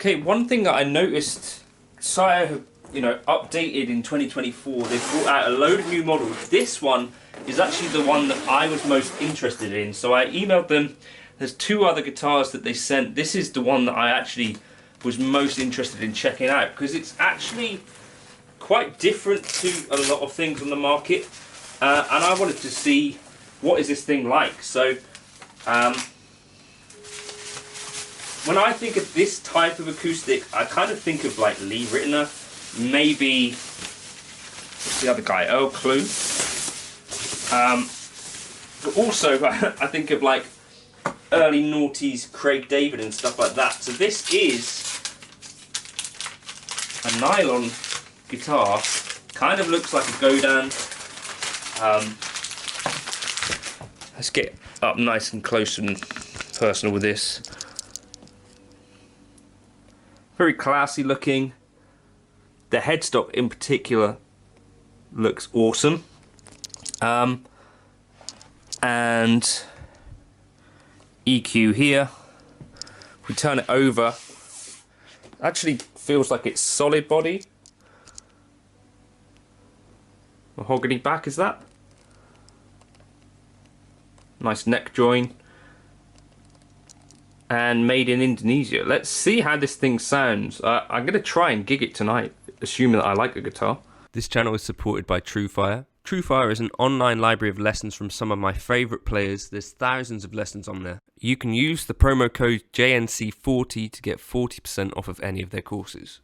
Okay, one thing that I noticed, Sire have, updated in 2024. They've brought out a load of new models. This one is actually the one that I was most interested in. So I emailed them. There's two other guitars that they sent. This is the one that I actually was most interested in checking out because it's actually quite different to a lot of things on the market. And I wanted to see what is this thing like. So when I think of this type of acoustic, I kind of think of like Lee Ritenour, maybe, what's the other guy, Earl Klugh. But also I think of like early noughties Craig David and stuff like that. So this is a nylon guitar, kind of looks like a Godin. Let's get up nice and close and personal with this. Very classy looking. The headstock in particular looks awesome. And EQ here. If we turn it over, actually feels like it's solid body. Mahogany back, is that? Nice neck join. And made in Indonesia. Let's see how this thing sounds. I'm going to try and gig it tonight, assuming that I like the guitar. This channel is supported by TrueFire. TrueFire is an online library of lessons from some of my favourite players. There's thousands of lessons on there. You can use the promo code JNC40 to get 40% off of any of their courses.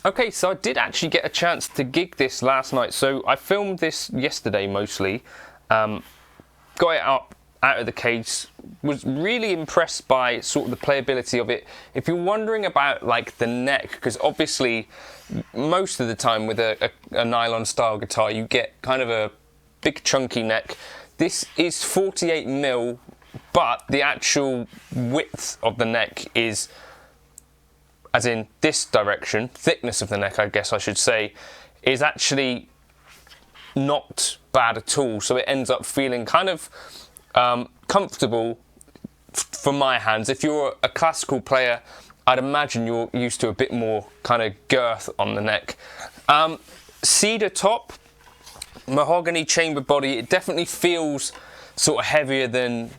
Okay, so I did actually get a chance to gig this last night. So I filmed this yesterday mostly, got it out of the case, was really impressed by sort of the playability of it. If you're wondering about like the neck, because obviously most of the time with a nylon style guitar you get kind of a big chunky neck. This is 48mm but the actual width of the neck is, as in this direction, thickness of the neck, I guess I should say, is actually not bad at all. So it ends up feeling kind of comfortable for my hands. If you're a classical player, I'd imagine you're used to a bit more kind of girth on the neck. Cedar top, mahogany chamber body. It definitely feels sort of heavier than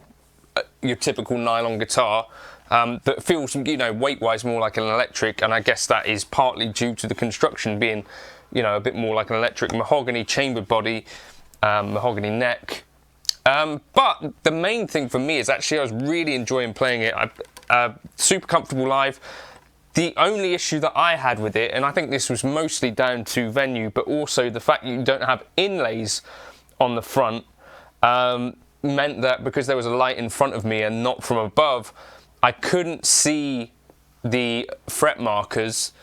your typical nylon guitar, but feels, you know, weight-wise more like an electric, and I guess that is partly due to the construction being, you know, a bit more like an electric. Mahogany chamber body, mahogany neck. But the main thing for me is actually I was really enjoying playing it. Super comfortable live. The only issue that I had with it, and I think this was mostly down to venue, but also the fact that you don't have inlays on the front, meant that because there was a light in front of me and not from above, I couldn't see the fret markers,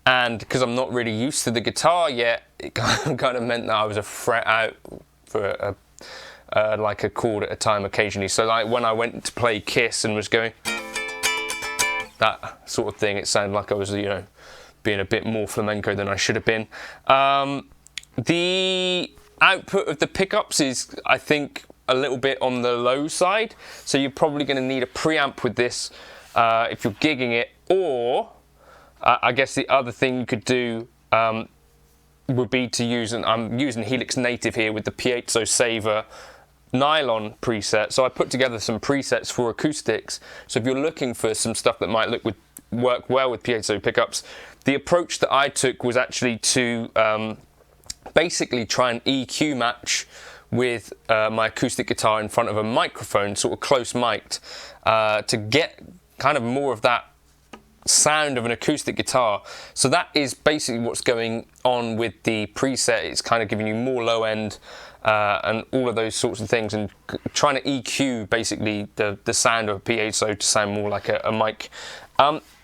and because I'm not really used to the guitar yet, it kind of meant that I was a fret out for like a chord at a time occasionally. So like when I went to play Kiss and was going that sort of thing, it sounded like I was, you know, being a bit more flamenco than I should have been. The output of the pickups is, I think, a little bit on the low side, so you're probably going to need a preamp with this if you're gigging it, or I guess the other thing you could do would be to use, and I'm using Helix Native here with the Piezo Saver nylon preset. So I put together some presets for acoustics. So if you're looking for some stuff that might work well with piezo pickups, the approach that I took was actually to basically try and EQ match with my acoustic guitar in front of a microphone, sort of close mic'd, to get kind of more of that sound of an acoustic guitar. So that is basically what's going on with the preset. It's kind of giving you more low end and all of those sorts of things, and trying to EQ basically the sound of a piezo to sound more like a mic.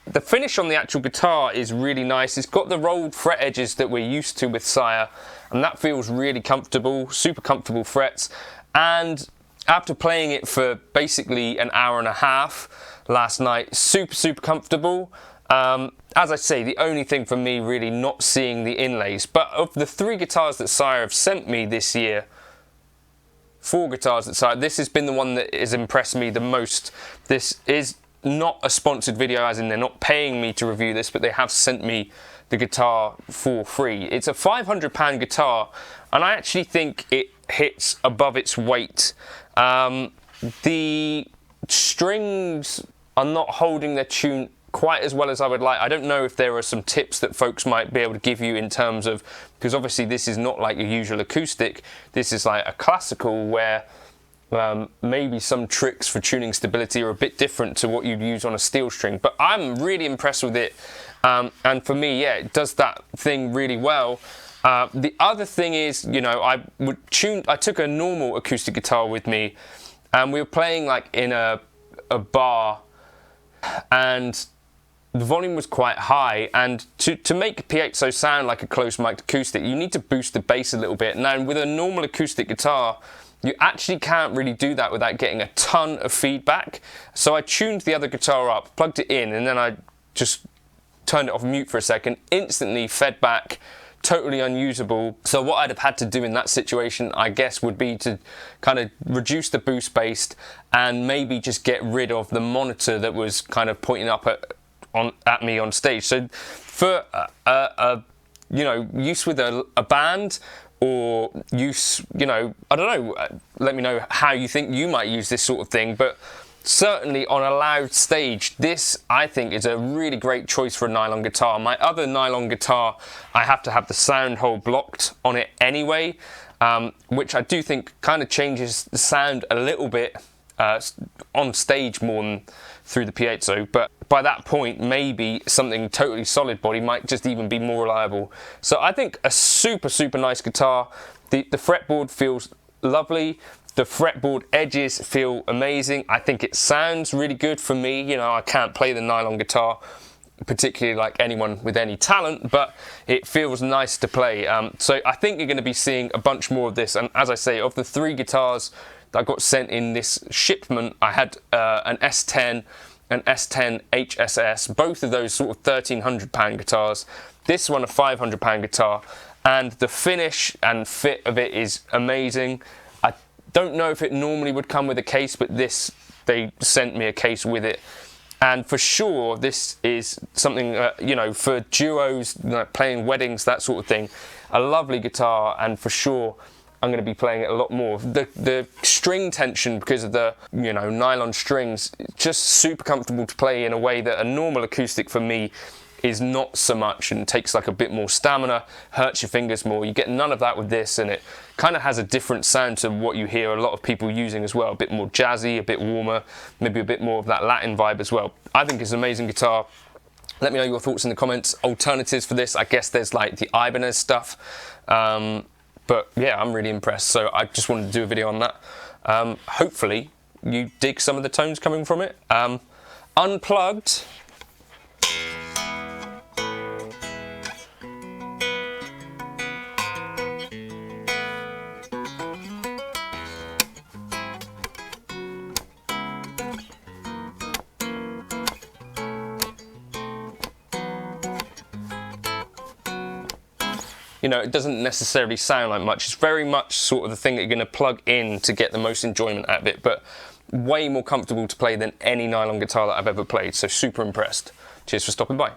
The finish on the actual guitar is really nice. It's got the rolled fret edges that we're used to with Sire, and that feels really comfortable, super comfortable frets. And after playing it for basically an hour and a half last night, super comfortable. As I say, the only thing for me really not seeing the inlays. But of the 3 guitars that Sire have sent me this year, 4 guitars that Sire, this has been the one that has impressed me the most. This is not a sponsored video, as in they're not paying me to review this, but they have sent me the guitar for free. It's a £500 guitar, and I actually think it hits above its weight. The strings are not holding their tune quite as well as I would like. I don't know if there are some tips that folks might be able to give you in terms of, because obviously this is not like your usual acoustic, this is like a classical where maybe some tricks for tuning stability are a bit different to what you'd use on a steel string, but I'm really impressed with it, and for me, yeah, it does that thing really well. The other thing is, you know, I took a normal acoustic guitar with me, and we were playing like in a bar, and the volume was quite high, and to make piezo sound like a close mic'd acoustic, you need to boost the bass a little bit. Now with a normal acoustic guitar, you actually can't really do that without getting a ton of feedback. So I tuned the other guitar up, plugged it in, and then I just turned it off mute for a second, instantly fed back, totally unusable. So what I'd have had to do in that situation, I guess, would be to kind of reduce the boost bass and maybe just get rid of the monitor that was kind of pointing up at me on stage. So for you know, use with a band, or use, you know, I don't know, let me know how you think you might use this sort of thing, but certainly on a loud stage, this I think is a really great choice for a nylon guitar. My other nylon guitar, I have to have the sound hole blocked on it anyway, which I do think kind of changes the sound a little bit on stage more than through the piezo, but by that point maybe something totally solid body might just even be more reliable. So I think a super nice guitar. The fretboard feels lovely, the fretboard edges feel amazing. I think it sounds really good for me. You know, I can't play the nylon guitar particularly like anyone with any talent, but it feels nice to play. So I think you're going to be seeing a bunch more of this, and as I say, of the 3 guitars that I got sent in this shipment. I had an S10, an S10 HSS, both of those sort of £1,300 guitars. This one a £500 guitar, and the finish and fit of it is amazing. I don't know if it normally would come with a case, but they sent me a case with it. And for sure, this is something, you know, for duos, like playing weddings, that sort of thing, a lovely guitar, and for sure, I'm going to be playing it a lot more. The string tension, because of the, you know, nylon strings, just super comfortable to play in a way that a normal acoustic for me is not so much, and takes like a bit more stamina, hurts your fingers more. You get none of that with this, and it kind of has a different sound to what you hear a lot of people using as well. A bit more jazzy, a bit warmer, maybe a bit more of that Latin vibe as well. I think it's an amazing guitar. Let me know your thoughts in the comments. Alternatives for this, I guess there's like the Ibanez stuff. But yeah, I'm really impressed. So I just wanted to do a video on that. Hopefully you dig some of the tones coming from it. Unplugged. You know, it doesn't necessarily sound like much. It's very much sort of the thing that you're going to plug in to get the most enjoyment out of it, but way more comfortable to play than any nylon guitar that I've ever played. So super impressed. Cheers for stopping by.